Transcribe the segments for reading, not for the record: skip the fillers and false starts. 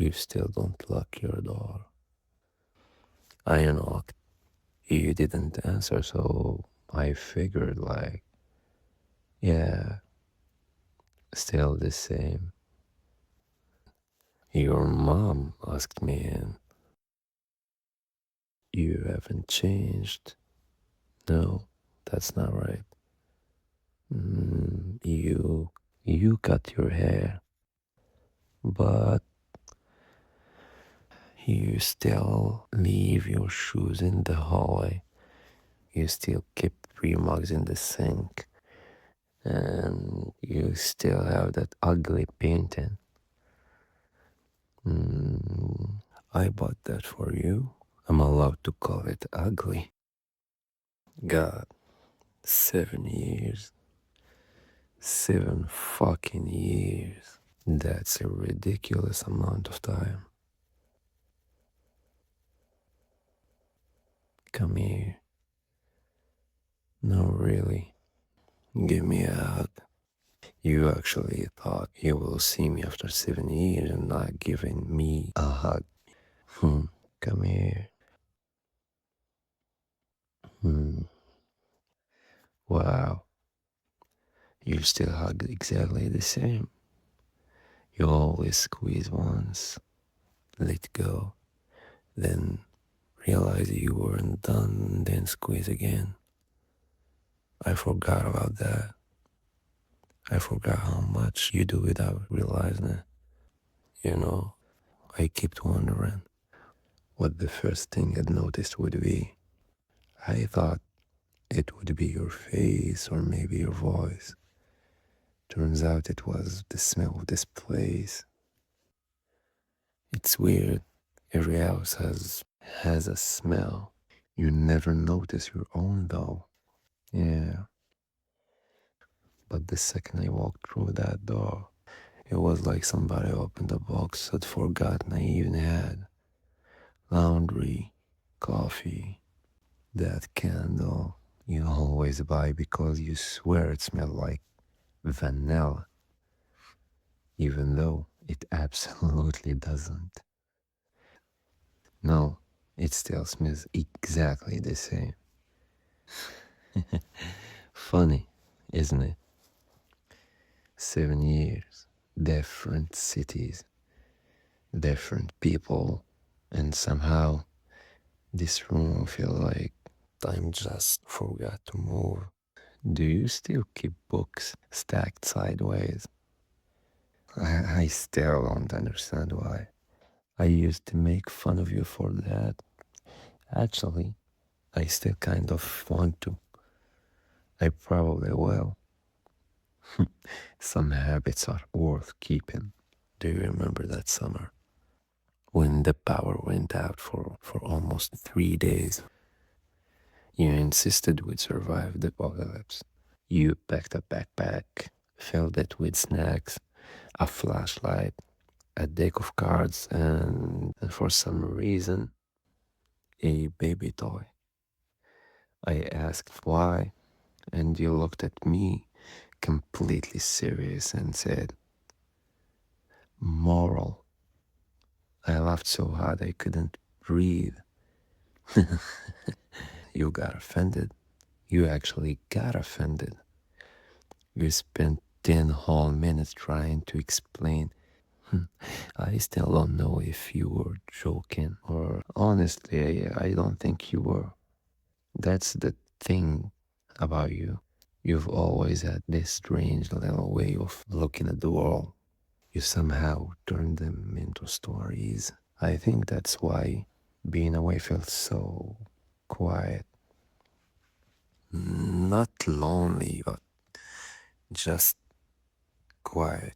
You still don't lock your door. I knocked. You didn't answer, so I figured, like, yeah, still the same. Your mom asked me in. You haven't changed. No, that's not right. Mm, you cut your hair, but you still leave your shoes in the hallway. You still keep 3 mugs in the sink, and you still have that ugly painting. Mm, I bought that for you. I'm allowed to call it ugly. God, 7 years. 7 fucking years. That's a ridiculous amount of time. Come here. No, really. Give me a hug. You actually thought you will see me after 7 years and not giving me a hug. Hmm. Come here. Hmm. Wow. You still hug exactly the same. You always squeeze once, let go, then realize you weren't done, then squeeze again. I forgot about that. I forgot how much you do without realizing it. You know, I kept wondering what the first thing I'd noticed would be. I thought it would be your face or maybe your voice. Turns out it was the smell of this place. It's weird. Every house has a smell. You never notice your own though. Yeah. But the second I walked through that door, it was like somebody opened a box I'd forgotten I even had. Laundry, coffee, that candle you always buy because you swear it smelled like vanilla, even though it absolutely doesn't. No, it still smells exactly the same. Funny, isn't it? 7 years, different cities, different people, and somehow this room feels like time just forgot to move. Do you still keep books stacked sideways? I still don't understand why. I used to make fun of you for that. Actually, I still kind of want to. I probably will. Some habits are worth keeping. Do you remember that summer when the power went out for almost 3 days? You insisted we'd survive the apocalypse. You packed a backpack, filled it with snacks, a flashlight, a deck of cards, and for some reason, a baby toy. I asked why, and you looked at me completely serious and said, Moral. I laughed so hard I couldn't breathe. You got offended. You actually got offended. You spent 10 whole minutes trying to explain. I still don't know if you were joking or honestly, I don't think you were. That's the thing about you. You've always had this strange little way of looking at the world. You somehow turn them into stories. I think that's why being away felt so quiet. Not lonely, but just quiet.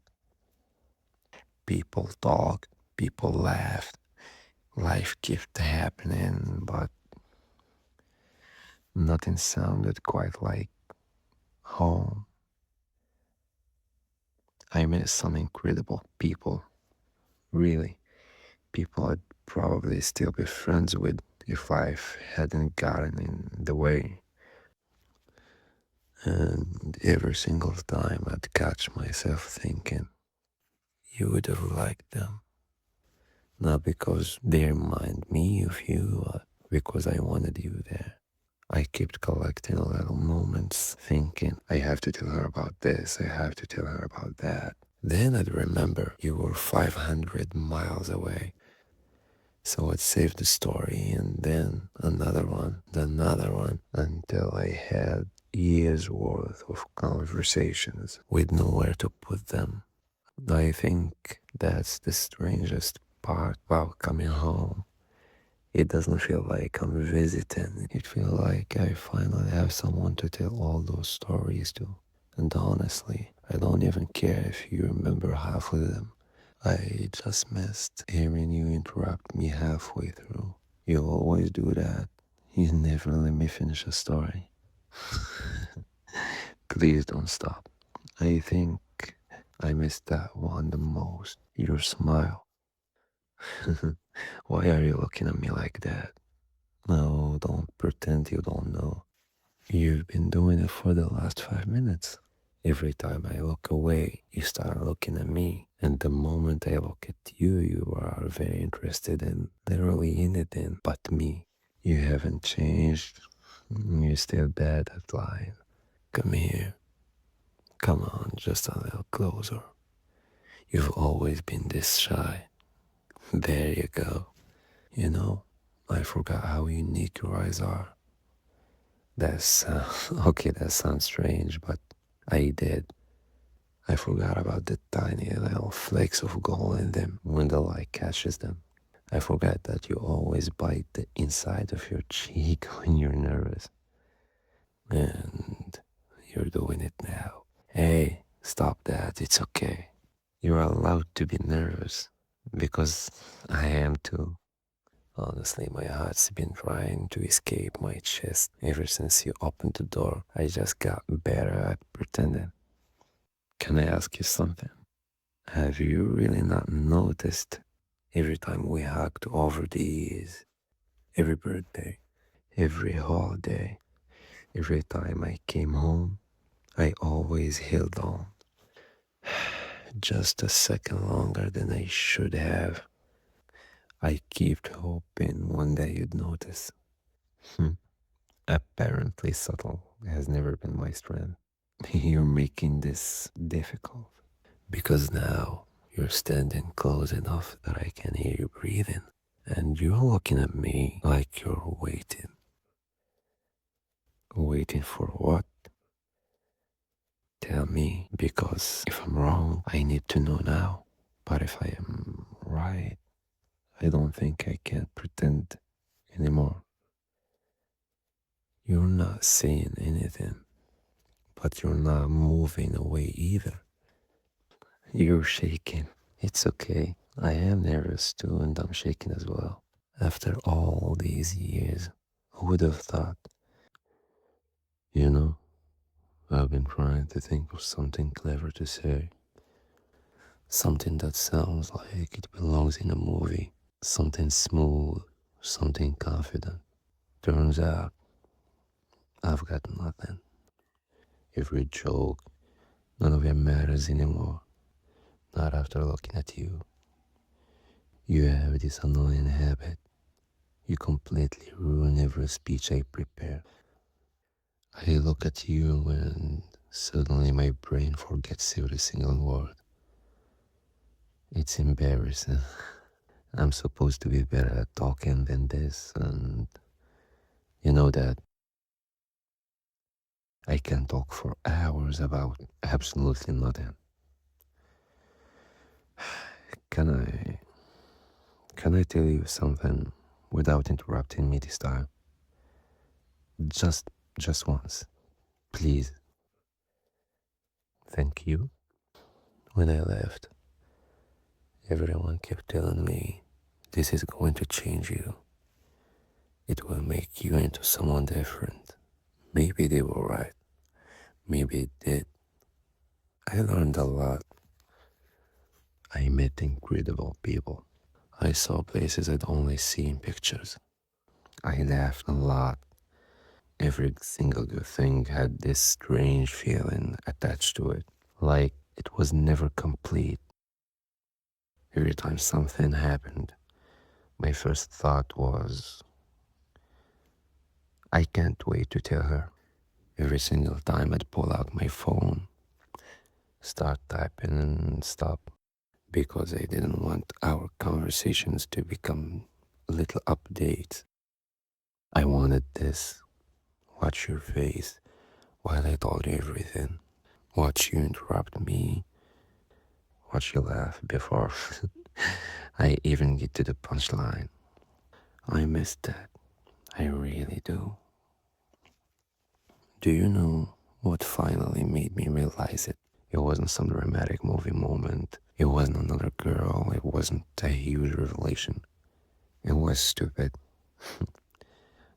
People talked, people laughed, life kept happening, but nothing sounded quite like home. I met some incredible people, really. People I'd probably still be friends with if life hadn't gotten in the way. And every single time I'd catch myself thinking, you would have liked them. Not because they remind me of you, because I wanted you there. I kept collecting little moments, thinking, I have to tell her about this, I have to tell her about that. Then I'd remember you were 500 miles away. So I'd save the story, and then another one, until I had years worth of conversations with nowhere to put them. I think that's the strangest part about coming home. It doesn't feel like I'm visiting. It feels like I finally have someone to tell all those stories to. And honestly, I don't even care if you remember half of them. I just missed hearing you interrupt me halfway through. You always do that. You never let me finish a story. Please don't stop. I think I missed that one the most. Your smile. Why are you looking at me like that? No, don't pretend you don't know. You've been doing it for the last 5 minutes. Every time I look away, you start looking at me. And the moment I look at you, you are very interested in literally anything but me. You haven't changed. You're still bad at lying. Come here. Come on, just a little closer. You've always been this shy. There you go. You know, I forgot how unique your eyes are. That's, okay, that sounds strange, but I did. I forgot about the tiny little flakes of gold in them when the light catches them. I forgot that you always bite the inside of your cheek when you're nervous. And you're doing it now. Hey, stop that. It's okay. You're allowed to be nervous because I am too. Honestly, my heart's been trying to escape my chest ever since you opened the door. I just got better at pretending. Can I ask you something? Have you really not noticed every time we hugged over the years, every birthday, every holiday, every time I came home, I always held on just a second longer than I should have. I kept hoping one day you'd notice. Hmm. Apparently subtle has never been my strength. You're making this difficult because now you're standing close enough that I can hear you breathing. And you're looking at me like you're waiting. Waiting for what? Tell me, because if I'm wrong, I need to know now. But if I am right, I don't think I can pretend anymore. You're not saying anything, but you're not moving away either. You're shaking. It's okay. I am nervous too, and I'm shaking as well. After all these years, who would have thought? You know, I've been trying to think of something clever to say. Something that sounds like it belongs in a movie. Something smooth, something confident. Turns out, I've got nothing. Every joke, none of it matters anymore. Not after looking at you. You have this annoying habit. You completely ruin every speech I prepare. I look at you and suddenly my brain forgets every single word. It's embarrassing. I'm supposed to be better at talking than this, and you know that I can talk for hours about absolutely nothing. Can I can I tell you something without interrupting me this time? Just just once. Please. Thank you. When I left, everyone kept telling me this is going to change you. It will make you into someone different. Maybe they were right. Maybe it did. I learned a lot. I met incredible people. I saw places I'd only see in pictures. I laughed a lot. Every single good thing had this strange feeling attached to it, like it was never complete. Every time something happened, My first thought was, I can't wait to tell her. Every single time I'd pull out my phone, start typing and stop, because I didn't want our conversations to become little updates. I wanted this. Watch your face while I told you everything. Watch you interrupt me. Watch you laugh before I even get to the punchline. I miss that. I really do. Do you know what finally made me realize it? It wasn't some dramatic movie moment. It wasn't another girl. It wasn't a huge revelation. It was stupid.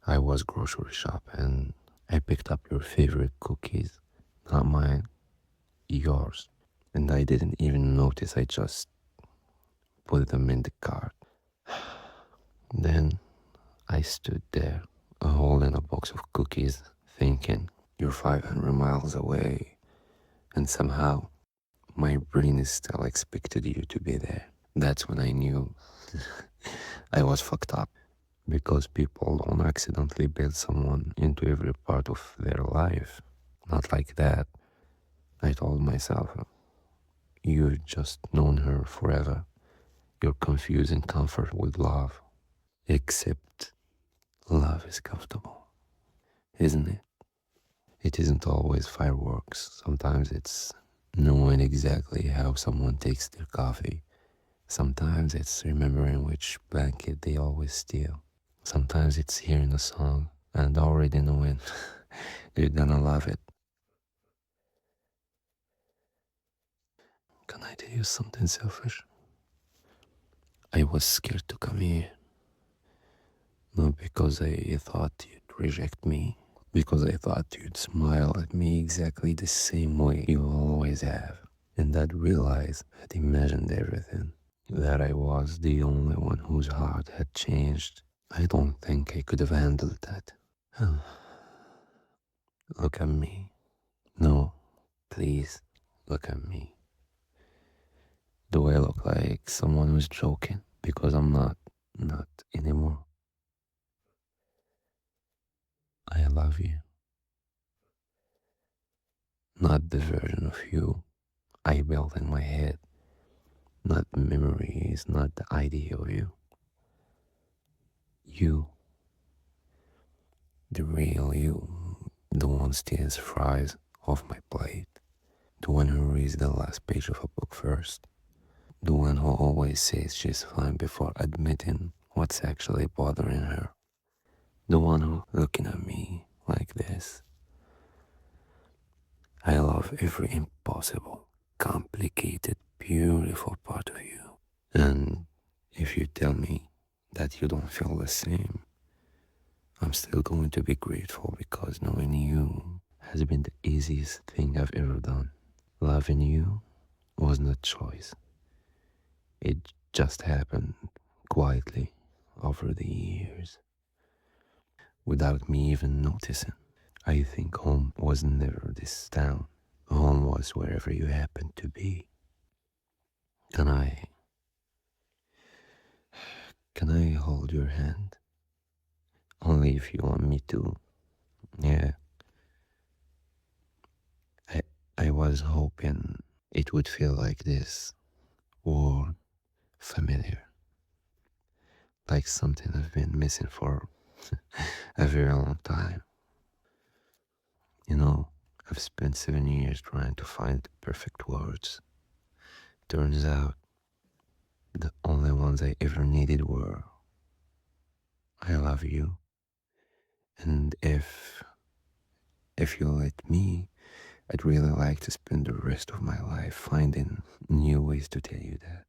I was grocery shopping. I picked up your favorite cookies. Not mine, yours. And I didn't even notice. I just put them in the cart. Then I stood there, holding a box of cookies, thinking, you're 500 miles away. And somehow, my brain is still expected you to be there. That's when I knew I was fucked up. Because people don't accidentally build someone into every part of their life. Not like that. I told myself, you've just known her forever. You're confusing comfort with love. Except love is comfortable, isn't it? It isn't always fireworks. Sometimes it's knowing exactly how someone takes their coffee. Sometimes it's remembering which blanket they always steal. Sometimes it's hearing a song and already knowing you're gonna love it. Can I tell you something selfish? I was scared to come here. Not because I thought you'd reject me, because I thought you'd smile at me exactly the same way you always have. And I'd realize I'd imagined everything, that I was the only one whose heart had changed. I don't think I could have handled that. Look at me. No, please, look at me. Do I look like someone who's joking? Because I'm not anymore. I love you. Not the version of you I built in my head. Not memories, not the idea of you. You, the real you, the one steals fries off my plate. The one who reads the last page of a book first. The one who always says she's fine before admitting what's actually bothering her. The one who looking at me like this. I love every impossible, complicated, beautiful part of you. And if you tell me that you don't feel the same, I'm still going to be grateful because knowing you has been the easiest thing I've ever done. Loving you wasn't a choice. It just happened quietly over the years without me even noticing. I think home was never this town. Home was wherever you happened to be. Can I hold your hand? Only if you want me to. Yeah, I I was hoping it would feel like this, warm, familiar, like something I've been missing for a very long time. You know, I've spent 7 years trying to find the perfect words. Turns out the only ones I ever needed were I love you, and if you let me, I'd really like to spend the rest of my life finding new ways to tell you that.